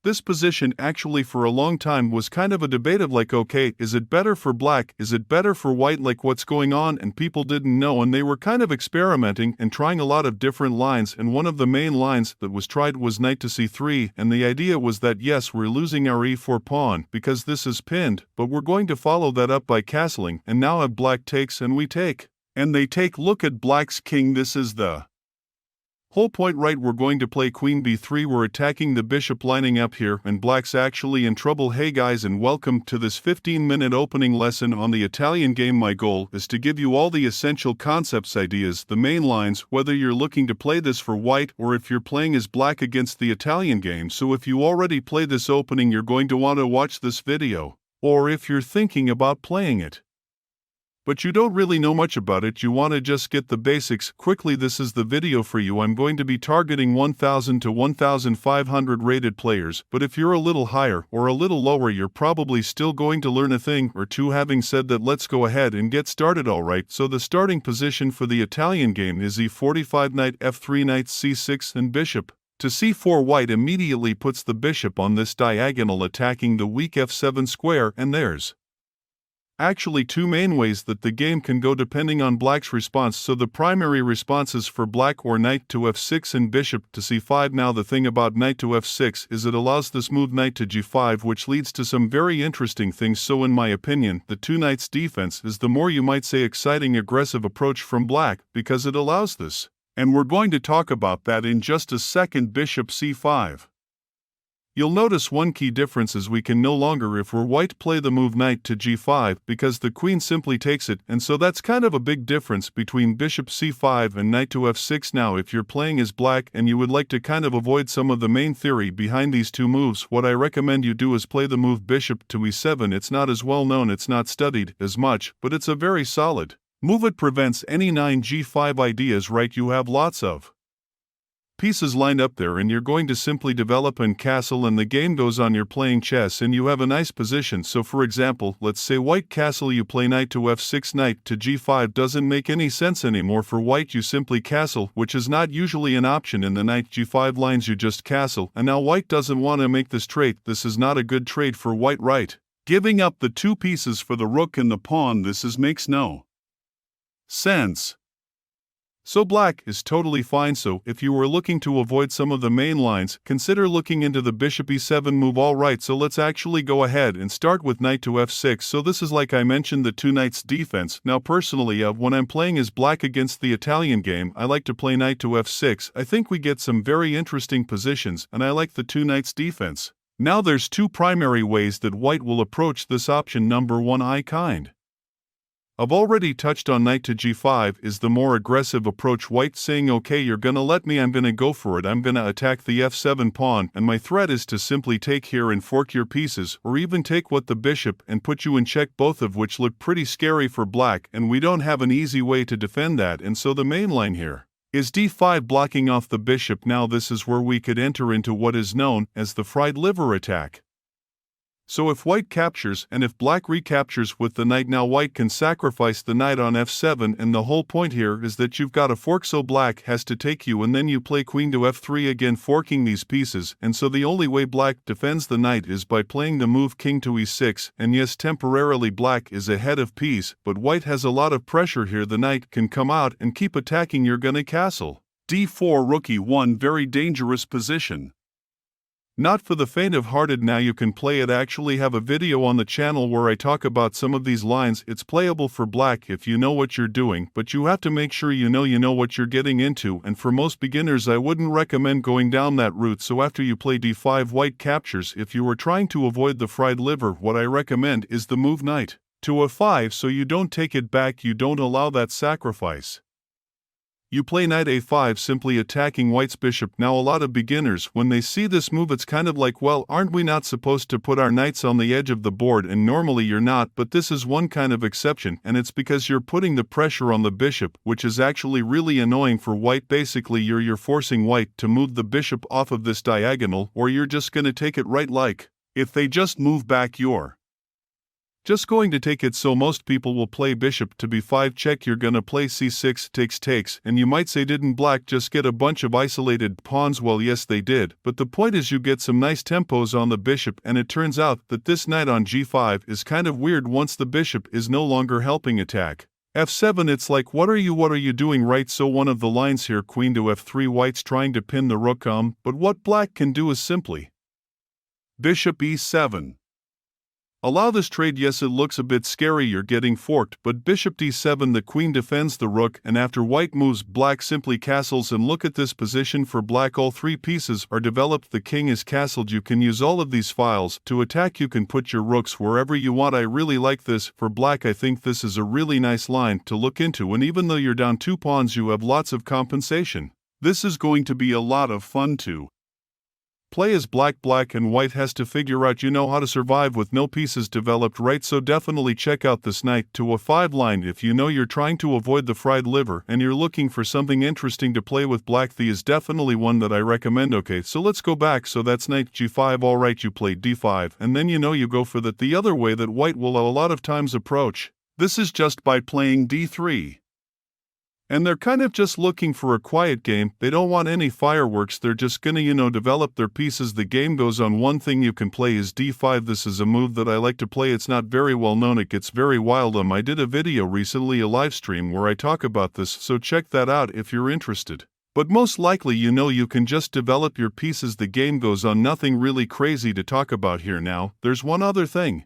This position actually for a long time was kind of a debate of like, okay, is it better for black, is it better for white, like what's going on, and people didn't know, and they were kind of experimenting and trying a lot of different lines, and one of the main lines that was tried was knight to c3, and the idea was that yes, we're losing our e4 pawn because this is pinned, but we're going to follow that up by castling, and now if black takes and we take, and they take, look at black's king, this is the whole point, right? We're going to play queen b3, we're attacking the bishop lining up here, and black's actually in trouble. Hey guys, and welcome to this 15-minute opening lesson on the Italian game. My goal is to give you all the essential concepts, ideas, the main lines, whether you're looking to play this for white or if you're playing as black against the Italian game. So if you already play this opening, you're going to want to watch this video, or if you're thinking about playing it, but you don't really know much about it, you want to just get the basics quickly, this is the video for you. I'm going to be targeting 1,000 to 1,500 rated players, but if you're a little higher or a little lower, you're probably still going to learn a thing or two. Having said that, let's go ahead and get started. Alright, so the starting position for the Italian game is e45, knight f3, knight c6, and bishop to c4. White immediately puts the bishop on this diagonal, attacking the weak f7 square, and there's actually two main ways that the game can go depending on black's response. So the primary responses for black or knight to f6 and bishop to c5. Now the thing about knight to f6 is it allows this move knight to g5, which leads to some very interesting things. So in my opinion, the two knights defense is the more, you might say, exciting aggressive approach from black because it allows this. And we're going to talk about that in just a second. Bishop c5. You'll notice one key difference is we can no longer, if we're white, play the move knight to g5 because the queen simply takes it, and so that's kind of a big difference between bishop c5 and knight to f6. Now if you're playing as black and you would like to kind of avoid some of the main theory behind these two moves, what I recommend you do is play the move bishop to e7. It's not as well known, it's not studied as much, but it's a very solid move. It prevents any 9g5 ideas, right? You have lots of pieces lined up there and you're going to simply develop and castle, and the game goes on. You're playing chess and you have a nice position. So for example, let's say white castle, you play knight to f6, knight to g5 doesn't make any sense anymore for white. You simply castle, which is not usually an option in the knight g5 lines. You just castle, and now white doesn't want to make this trade. This is not a good trade for white, right? Giving up the two pieces for the rook and the pawn, this makes no sense. So black is totally fine. So if you were looking to avoid some of the main lines, consider looking into the bishop e7 move. Alright, so let's actually go ahead and start with knight to f6. So this is, like I mentioned, the two knights defense. Now personally, when I'm playing as black against the Italian game, I like to play knight to f6. I think we get some very interesting positions, and I like the two knights defense. Now there's two primary ways that white will approach this option. Number one, I've already touched on knight to g5 is the more aggressive approach. White saying, okay, you're gonna let me, I'm gonna go for it, I'm gonna attack the f7 pawn, and my threat is to simply take here and fork your pieces, or even take what the bishop and put you in check, both of which look pretty scary for black, and we don't have an easy way to defend that. And so the main line here is d5, blocking off the bishop. Now this is where we could enter into what is known as the fried liver attack. So if white captures and if black recaptures with the knight, now white can sacrifice the knight on f7, and the whole point here is that you've got a fork, so black has to take you, and then you play queen to f3, again forking these pieces. And so the only way black defends the knight is by playing the move king to e6, and yes, temporarily black is ahead of piece, but white has a lot of pressure here. The knight can come out and keep attacking. You're gonna castle d4, rook e1, very dangerous position. Not for the faint of hearted. Now you can play it. Actually have a video on the channel where I talk about some of these lines. It's playable for black if you know what you're doing, but you have to make sure you know what you're getting into, and for most beginners I wouldn't recommend going down that route. So after you play d5, white captures. If you are trying to avoid the fried liver, what I recommend is the move knight to f5, so you don't take it back, you don't allow that sacrifice. You play knight a5, simply attacking white's bishop. Now a lot of beginners, when they see this move, it's kind of like, well, aren't we not supposed to put our knights on the edge of the board? And normally you're not, but this is one kind of exception, and it's because you're putting the pressure on the bishop, which is actually really annoying for white. Basically you're forcing white to move the bishop off of this diagonal, or you're just gonna take it, right? Like, if they just move back, you're Just going to take it, so most people will play bishop to b5 check. You're gonna play c6 takes, and you might say, didn't black just get a bunch of isolated pawns? Well, yes they did, but the point is you get some nice tempos on the bishop, and it turns out that this knight on g5 is kind of weird once the bishop is no longer helping attack. f7, it's like, what are you doing, right? So one of the lines here, queen to f3, white's trying to pin the rook, but what black can do is simply bishop e7. Allow this trade. Yes, it looks a bit scary, you're getting forked, but bishop d7, the queen defends the rook, and after white moves, black simply castles. And look at this position for black, all three pieces are developed, the king is castled. You can use all of these files to attack. You can put your rooks wherever you want. I really like this for black. I think this is a really nice line to look into, and even though you're down 2 pawns, you have lots of compensation. This is going to be a lot of fun to play as black, and white has to figure out how to survive with no pieces developed, right? So definitely check out this knight to a5 line if you're trying to avoid the fried liver and you're looking for something interesting to play with black. The is definitely one that I recommend. Okay, so let's go back. So that's knight g5. Alright, you played d5, and then you go for that. The other way that white will a lot of times approach this is just by playing d3. And they're kind of just looking for a quiet game. They don't want any fireworks. They're just gonna, develop their pieces. The game goes on. One thing you can play is d5. This is a move that I like to play. It's not very well known. It gets very wild. I did a video recently, a live stream, where I talk about this, so check that out if you're interested. But most likely, you can just develop your pieces. The game goes on. Nothing really crazy to talk about here. Now, there's one other thing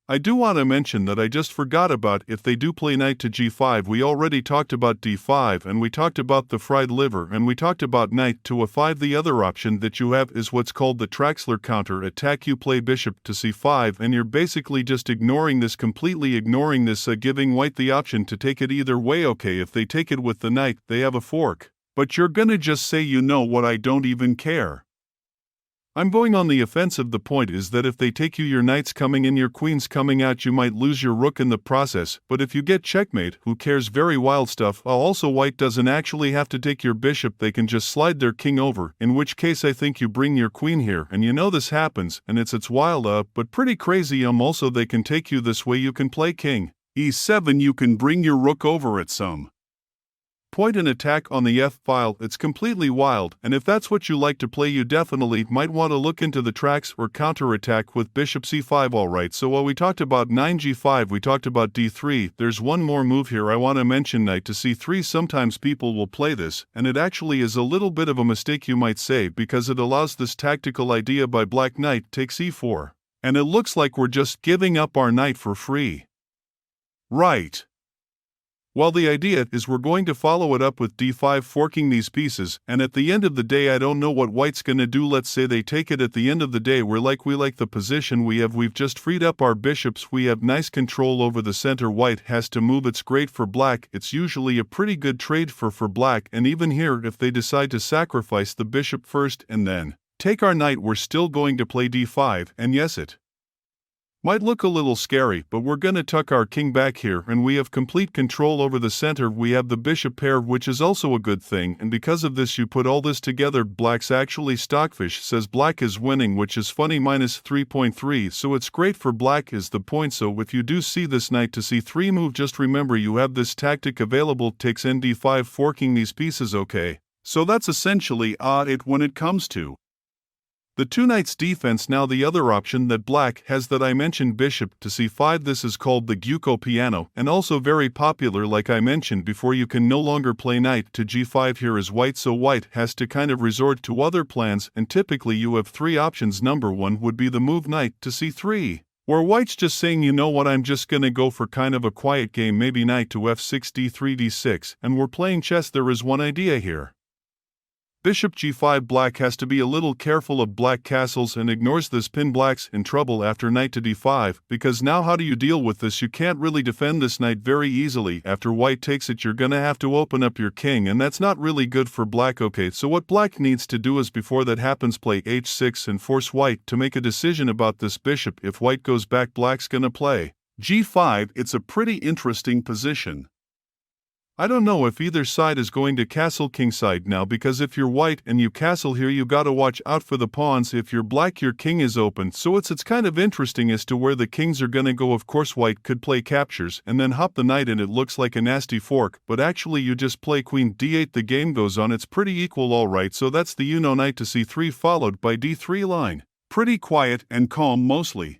I do want to mention that I just forgot about. If they do play knight to g5, we already talked about d5, and we talked about the fried liver, and we talked about knight to a5. The other option that you have is what's called the Traxler Counterattack. You play bishop to c5, and you're basically just ignoring this, completely ignoring this, giving white the option to take it either way. Okay, if they take it with the knight, they have a fork. But you're gonna just say, what, I don't even care. I'm going on the offensive. The point is that if they take you, your knight's coming in, your queen's coming out, you might lose your rook in the process, but if you get checkmate, who cares? Very wild stuff. Also, white doesn't actually have to take your bishop, they can just slide their king over, in which case I think you bring your queen here, and this happens, and it's wild, but pretty crazy. Also, they can take you this way. You can play king e7, you can bring your rook over at some point and attack on the F file. It's completely wild, and if that's what you like to play, you definitely might want to look into the Trax or counterattack with bishop c5. Alright, so while we talked about 9g5, we talked about d3, there's one more move here I want to mention, knight to c3. Sometimes people will play this, and it actually is a little bit of a mistake, you might say, because it allows this tactical idea by black. Knight takes e4, and it looks like we're just giving up our knight for free. Right. Well, the idea is we're going to follow it up with d5, forking these pieces, and at the end of the day I don't know what white's gonna do. Let's say they take it. At the end of the day we like the position we have. We've just freed up our bishops, we have nice control over the center. White has to move. It's great for black. It's usually a pretty good trade for black, and even here if they decide to sacrifice the bishop first and then take our knight, we're still going to play d5, and yes, it might look a little scary, but we're gonna tuck our king back here, and we have complete control over the center. We have the bishop pair, which is also a good thing, and because of this you put all this together. Black's actually Stockfish says black is winning, which is funny, minus 3.3, so it's great for black is the point. So if you do see this knight to c3 move, just remember you have this tactic available, takes nd5, forking these pieces. Okay, so that's essentially it when it comes to the two knights defense. Now the other option that black has that I mentioned, bishop to c5, this is called the Giuoco Piano, and also very popular. Like I mentioned before, you can no longer play knight to g5 here as white, so white has to kind of resort to other plans, and typically you have 3 options. Number 1 would be the move knight to c3, where white's just saying, what, I'm just gonna go for kind of a quiet game, maybe knight to f6, d3, d6, and we're playing chess. There is one idea here. Bishop g5, black has to be a little careful of black castles and ignores this pin. Black's in trouble after knight to d5, because now how do you deal with this? You can't really defend this knight very easily. After white takes it, you're gonna have to open up your king, and that's not really good for black. Okay, so what black needs to do is, before that happens, play h6 and force white to make a decision about this bishop. If white goes back, black's gonna play g5. It's a pretty interesting position. I don't know if either side is going to castle kingside now, because if you're white and you castle here you gotta watch out for the pawns. If you're black your king is open, so it's kind of interesting as to where the kings are gonna go. Of course white could play captures and then hop the knight and it looks like a nasty fork, but actually you just play queen d8, the game goes on, it's pretty equal. Alright, so that's the knight to c3 followed by d3 line. Pretty quiet and calm mostly.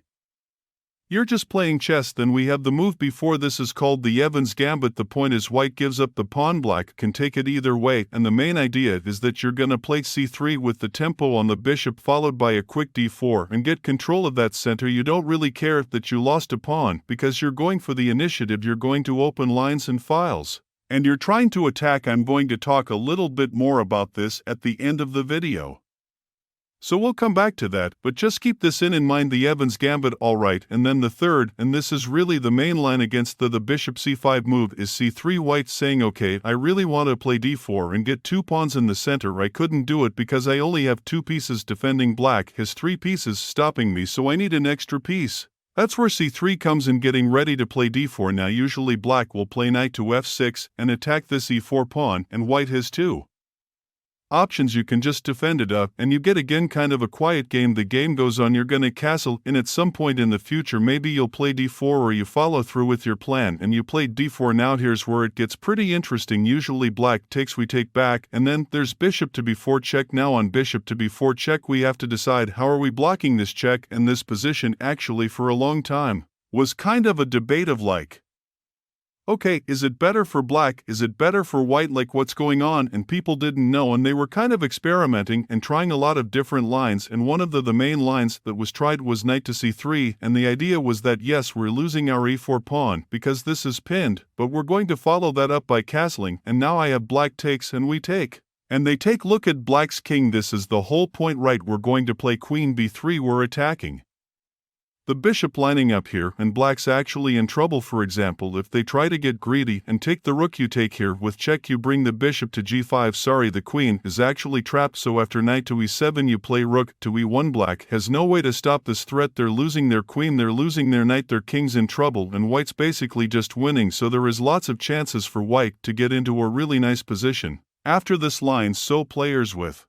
You're just playing chess. Then we have the move before this is called the Evans Gambit. The point is white gives up the pawn, black can take it either way, and the main idea is that you're gonna play c3 with the tempo on the bishop followed by a quick d4 and get control of that center. You don't really care that you lost a pawn because you're going for the initiative, you're going to open lines and files, and you're trying to attack. I'm going to talk a little bit more about this at the end of the video, so we'll come back to that, but just keep this in mind, the Evans Gambit. Alright, and then the third, and this is really the main line against the bishop c5 move, is c3. White saying, okay, I really want to play d4 and get two pawns in the center. I couldn't do it because I only have two pieces defending black, his three pieces stopping me, so I need an extra piece. That's where c3 comes in, getting ready to play d4. Now usually black will play knight to f6 and attack this e4 pawn, and white has two options. You can just defend it up and you get again kind of a quiet game. The game goes on, you're gonna castle in at some point in the future. Maybe you'll play d4 or you follow through with your plan and you play d4. Now here's where it gets pretty interesting. Usually black takes, we take back, and then there's bishop to b4 check. Now on bishop to b4 check we have to decide how are we blocking this check, and this position actually for a long time was kind of a debate of like, okay, is it better for black, is it better for white, like what's going on, and people didn't know, and they were kind of experimenting and trying a lot of different lines, and one of the main lines that was tried was knight to c3, and the idea was that yes, we're losing our e4 pawn because this is pinned, but we're going to follow that up by castling, and now I have black takes and we take. And they take, look at black's king, this is the whole point, right? We're going to play queen b3, we're attacking the bishop lining up here, and black's actually in trouble. For example, if they try to get greedy and take the rook, you take here with check, you bring the bishop to g5. Sorry, the queen is actually trapped, so after knight to e7 you play rook to e1. Black has no way to stop this threat. They're losing their queen, they're losing their knight, their king's in trouble, and white's basically just winning, so there is lots of chances for white to get into a really nice position after this line. So players with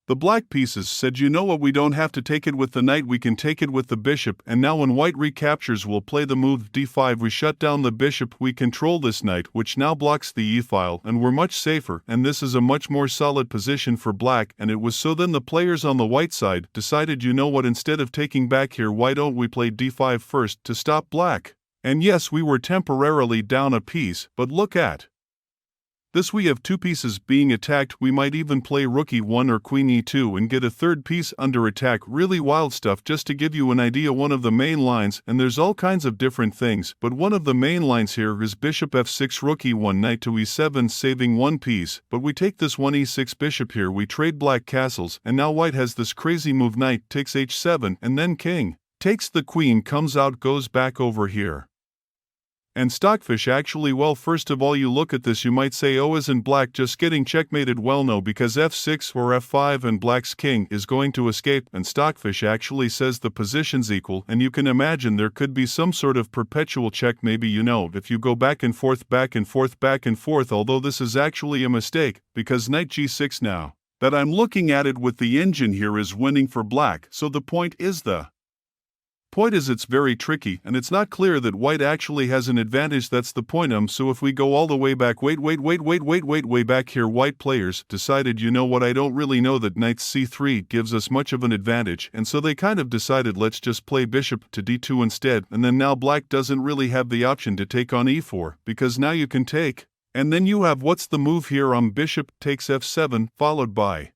the black pieces said, you know what, we don't have to take it with the knight, we can take it with the bishop, and now when white recaptures we'll play the move d5, we shut down the bishop, we control this knight which now blocks the e-file, and we're much safer, and this is a much more solid position for black. And it was so then the players on the white side decided, you know what, instead of taking back here, why don't we play d5 first to stop black? And yes, we were temporarily down a piece, but look at this, we have two pieces being attacked. We might even play rook e1 or queen e2 and get a third piece under attack. Really wild stuff. Just to give you an idea, one of the main lines, and there's all kinds of different things, but one of the main lines here is bishop f6, rook e1, knight to e7, saving one piece, but we take this one e6 bishop here, we trade black castles, and now white has this crazy move, knight takes h7, and then king takes the queen, comes out, goes back over here. And Stockfish actually, well, first of all, you look at this, you might say, oh, isn't black just getting checkmated? Well, no, because f6 or f5 and black's king is going to escape, and Stockfish actually says the position's equal, and you can imagine there could be some sort of perpetual check, maybe, you know, if you go back and forth, back and forth, back and forth, although this is actually a mistake, because knight g6 now that I'm looking at it with the engine here is winning for black, so the point is it's very tricky, and it's not clear that white actually has an advantage. That's the point. So if we go all the way back, way back here, white players decided, you know what, I don't really know that knight c3 gives us much of an advantage, and so they kind of decided, let's just play bishop to d2 instead, and then now black doesn't really have the option to take on e4, because now you can take, and then you have, what's the move here? Bishop takes f7, followed by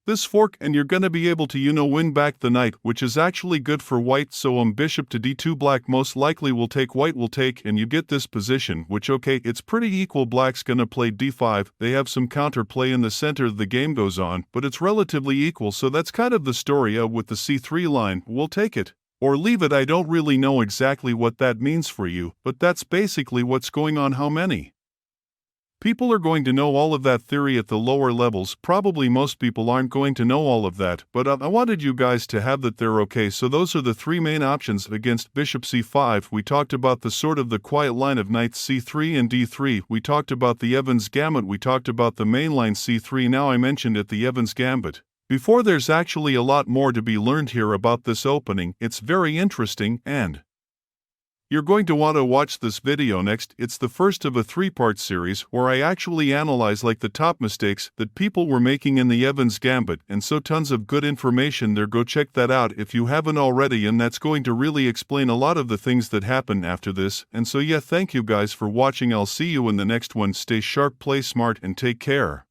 this fork, and you're gonna be able to, you know, win back the knight, which is actually good for white. So bishop to d2, black most likely will take, white will take, and you get this position, which, okay, it's pretty equal. Black's gonna play d5, they have some counterplay in the center, the game goes on, but it's relatively equal, so that's kind of the story with the c3 line. We'll take it or leave it. I don't really know exactly what that means for you, but that's basically what's going on. How many People are going to know all of that theory at the lower levels. Probably most people aren't going to know all of that, but I wanted you guys to have that there. Okay, so those are the three main options against bishop c5. We talked about the quiet line of knight c3 and d3. We talked about the Evans Gambit. We talked about the main line c3. Now I mentioned it, the Evans Gambit. Before, there's actually a lot more to be learned here about this opening. It's very interesting, and you're going to want to watch this video next. It's the first of a three-part series where I actually analyze the top mistakes that people were making in the Evans Gambit, and so tons of good information there. Go check that out if you haven't already, and that's going to really explain a lot of the things that happen after this. And so yeah, thank you guys for watching. I'll see you in the next one. Stay sharp, play smart, and take care.